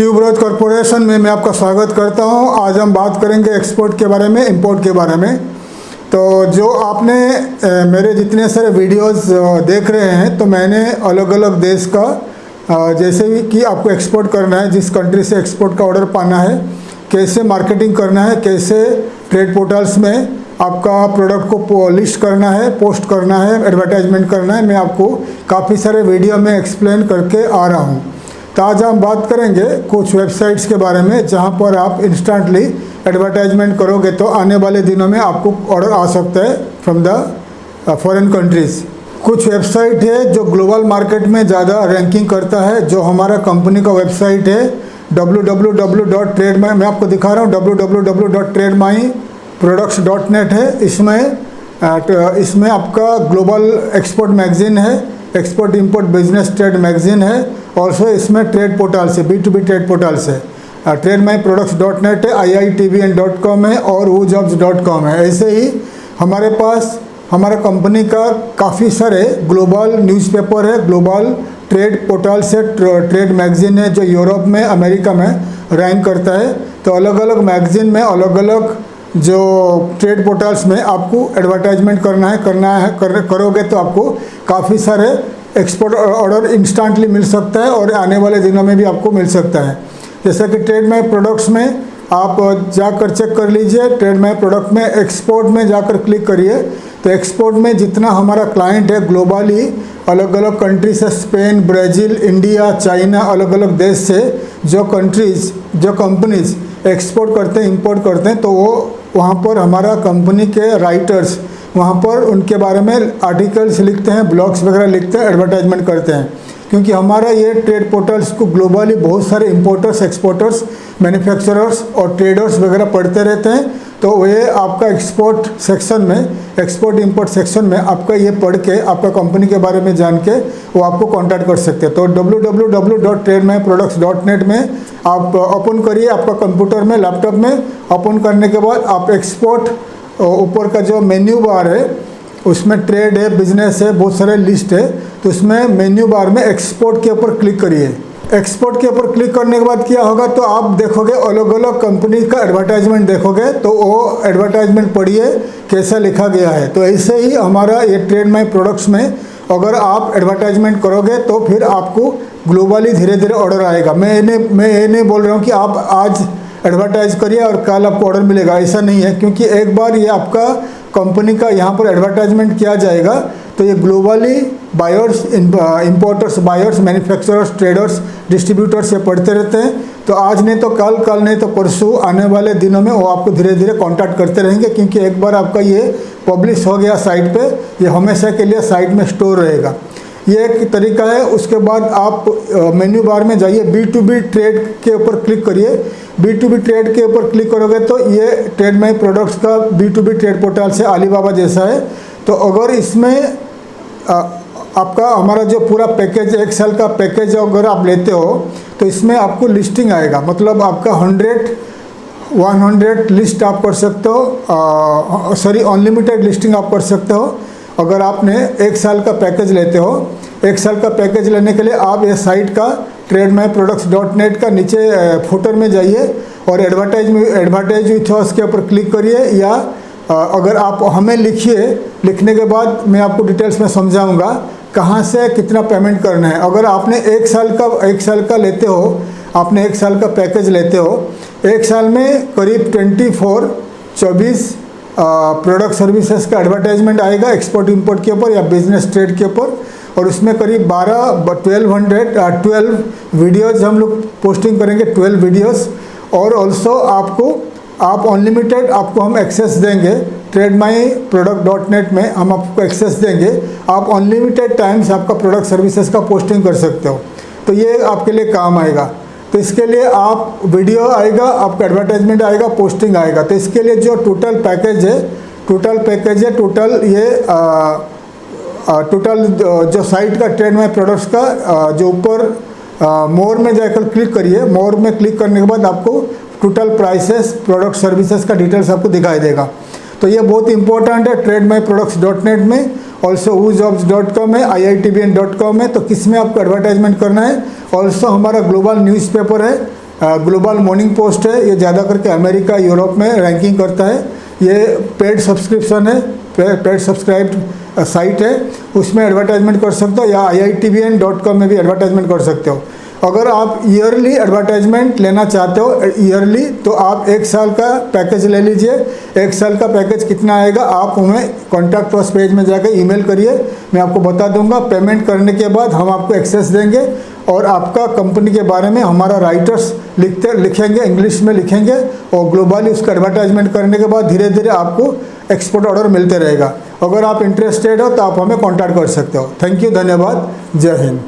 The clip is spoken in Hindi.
ट्यूबरोज कॉरपोरेशन में मैं आपका स्वागत करता हूं। आज हम बात करेंगे एक्सपोर्ट के बारे में, इंपोर्ट के बारे में। तो जो आपने मेरे जितने सारे वीडियोस देख रहे हैं, तो मैंने अलग अलग देश का जैसे भी कि आपको एक्सपोर्ट करना है, जिस कंट्री से एक्सपोर्ट का ऑर्डर पाना है, कैसे मार्केटिंग करना है, कैसे ट्रेड पोर्टल्स में आपका प्रोडक्ट को लिस्ट करना है, पोस्ट करना है, एडवर्टाइजमेंट करना है, मैं आपको काफ़ी सारे वीडियो में एक्सप्लेन करके आ रहा हूँ। तो आज हम बात करेंगे कुछ वेबसाइट्स के बारे में जहाँ पर आप इंस्टेंटली एडवर्टाइजमेंट करोगे तो आने वाले दिनों में आपको ऑर्डर आ सकता है फ्रॉम द फॉरेन कंट्रीज़। कुछ वेबसाइट है जो ग्लोबल मार्केट में ज़्यादा रैंकिंग करता है। जो हमारा कंपनी का वेबसाइट है www.trademy, मैं आपको दिखा रहा हूँ, www.trademyproducts.net है। इसमें आपका ग्लोबल एक्सपोर्ट मैगजीन है, export import business trade magazine है। ऑल्सो इसमें ट्रेड पोर्टल्स है, B2B ट्रेड पोर्टल्स है, trademyproducts.net है, iitvn.com है और woojobs.com है। ऐसे ही हमारे पास हमारा कंपनी का काफ़ी सारे ग्लोबल न्यूज़पेपर है, ग्लोबल ट्रेड पोर्टल्स है, ट्रेड मैगजीन है जो यूरोप में, अमेरिका में रैंक करता है। तो अलग अलग मैगजीन में, अलग अलग जो ट्रेड पोर्टल्स में आपको एडवर्टाइजमेंट करोगे तो आपको काफ़ी सारे एक्सपोर्ट ऑर्डर इंस्टेंटली मिल सकता है और आने वाले दिनों में भी आपको मिल सकता है। जैसा कि ट्रेड माई प्रोडक्ट्स में आप जाकर चेक कर लीजिए, ट्रेड माई प्रोडक्ट में एक्सपोर्ट में जाकर क्लिक करिए। तो एक्सपोर्ट में जितना हमारा क्लाइंट है ग्लोबली, अलग अलग कंट्री से, स्पेन, ब्राज़ील, इंडिया, चाइना, अलग अलग देश से जो कंपनीज एक्सपोर्ट करते हैं, इंपोर्ट करते हैं, तो वो वहाँ पर हमारा कंपनी के राइटर्स वहाँ पर उनके बारे में आर्टिकल्स लिखते हैं, ब्लॉग्स वगैरह लिखते हैं, एडवर्टाइजमेंट करते हैं। क्योंकि हमारा ये ट्रेड पोर्टल्स को ग्लोबली बहुत सारे इंपोर्टर्स, एक्सपोर्टर्स, मैन्युफैक्चरर्स और ट्रेडर्स वगैरह पढ़ते रहते हैं। तो ये आपका एक्सपोर्ट सेक्शन में, एक्सपोर्ट इंपोर्ट सेक्शन में आपका ये पढ़ के, आपका कंपनी के बारे में जान के वो आपको कांटेक्ट कर सकते हैं। तो www.trademyproducts.net में आप ओपन करिए, आपका कंप्यूटर में, लैपटॉप में ओपन करने के बाद आप एक्सपोर्ट ऊपर का जो मेन्यू बार है उसमें ट्रेड है, बिजनेस है, बहुत सारे लिस्ट है। तो उसमें मेन्यू बार में एक्सपोर्ट के ऊपर क्लिक करिए। एक्सपोर्ट के ऊपर क्लिक करने के बाद क्या होगा, तो आप देखोगे अलग अलग कंपनी का एडवर्टाइजमेंट देखोगे, तो वो एडवर्टाइजमेंट पढ़िए कैसा लिखा गया है। तो ऐसे ही हमारा ये ट्रेड माई प्रोडक्ट्स में अगर आप एडवर्टाइजमेंट करोगे तो फिर आपको ग्लोबली धीरे धीरे ऑर्डर आएगा। मैं ये नहीं बोल रहा हूँ कि आप आज एडवर्टाइज करिए और कल आपको ऑर्डर मिलेगा, ऐसा नहीं है। क्योंकि एक बार ये आपका कंपनी का यहाँ पर एडवर्टाइजमेंट किया जाएगा तो ये globally buyers, importers, buyers, manufacturers, traders, distributors ये पढ़ते रहते हैं। तो आज नहीं तो कल, कल नहीं तो परसों, आने वाले दिनों में वो आपको धीरे धीरे कांटेक्ट करते रहेंगे। क्योंकि एक बार आपका ये पब्लिश हो गया साइट पे, ये हमेशा के लिए साइट में स्टोर रहेगा। ये एक तरीका है। उसके बाद आप मेन्यू बार में जाइए, B2B ट्रेड के ऊपर क्लिक करिए। B2B ट्रेड के ऊपर क्लिक करोगे तो ये ट्रेड माई प्रोडक्ट्स का B2B ट्रेड पोर्टल से अलीबाबा जैसा है। तो अगर इसमें आपका हमारा जो पूरा पैकेज, 1 साल का पैकेज अगर आप लेते हो तो इसमें आपको लिस्टिंग आएगा, मतलब आपका 100 लिस्ट आप कर सकते हो, अनलिमिटेड लिस्टिंग आप कर सकते हो। अगर आपने 1 साल का पैकेज लेते हो, 1 साल का पैकेज लेने के लिए आप ये साइट का trademyproducts.net का नीचे फुटर में जाइए और एडवर्टाइज विथ अस के ऊपर क्लिक करिए। या अगर आप हमें लिखिए, लिखने के बाद मैं आपको डिटेल्स में समझाऊंगा कहाँ से कितना पेमेंट करना है। अगर आपने 1 साल का लेते हो, आपने 1 साल का पैकेज लेते हो, 1 साल में करीब 24 प्रोडक्ट सर्विसेज का एडवर्टाइजमेंट आएगा एक्सपोर्ट इंपोर्ट के ऊपर या बिजनेस ट्रेड के ऊपर। और उसमें करीब 12 वीडियोज़ हम लोग पोस्टिंग करेंगे, 12 वीडियोज़। और ऑल्सो आप अनलिमिटेड आपको हम एक्सेस देंगे, trademyproducts.net में हम आपको एक्सेस देंगे। आप अनलिमिटेड टाइम्स आपका प्रोडक्ट सर्विसेज का पोस्टिंग कर सकते हो। तो ये आपके लिए काम आएगा। तो इसके लिए आप वीडियो आएगा, आपका एडवर्टाइजमेंट आएगा, पोस्टिंग आएगा। तो इसके लिए जो टोटल पैकेज है, टोटल जो साइट का ट्रेड माई प्रोडक्ट्स का जो ऊपर मोर में जाकर क्लिक करिए। मोर में क्लिक करने के बाद आपको टोटल प्राइसेस, प्रोडक्ट सर्विसेज का डिटेल्स आपको दिखाई देगा। तो ये बहुत इंपॉर्टेंट है trademyproducts.net में। ऑल्सो woojobs.com है, iitvn.com है। तो किस में आपको एडवर्टाइजमेंट करना है। ऑल्सो हमारा ग्लोबल न्यूज़पेपर है ग्लोबल मॉर्निंग पोस्ट है, ये ज़्यादा करके अमेरिका यूरोप में रैंकिंग करता है। ये पेड सब्सक्रिप्शन है, पेड सब्सक्राइब्ड साइट है, उसमें एडवर्टाइजमेंट कर सकते हो, या iitvn.com में भी एडवर्टाइजमेंट कर सकते हो। अगर आप ईयरली एडवर्टाइजमेंट लेना चाहते हो ईयरली, तो आप 1 साल का पैकेज ले लीजिए। 1 साल का पैकेज कितना आएगा, आप हमें कॉन्टैक्ट अस पेज में जाकर ईमेल करिए, मैं आपको बता दूंगा। पेमेंट करने के बाद हम आपको एक्सेस देंगे और आपका कंपनी के बारे में हमारा राइटर्स लिखेंगे, इंग्लिश में लिखेंगे, और ग्लोबली उसका एडवर्टाइजमेंट करने के बाद धीरे धीरे आपको एक्सपोर्ट ऑर्डर मिलते रहेगा। अगर आप इंटरेस्टेड हो तो आप हमें कॉन्टैक्ट कर सकते हो। थैंक यू, धन्यवाद, जय हिंद।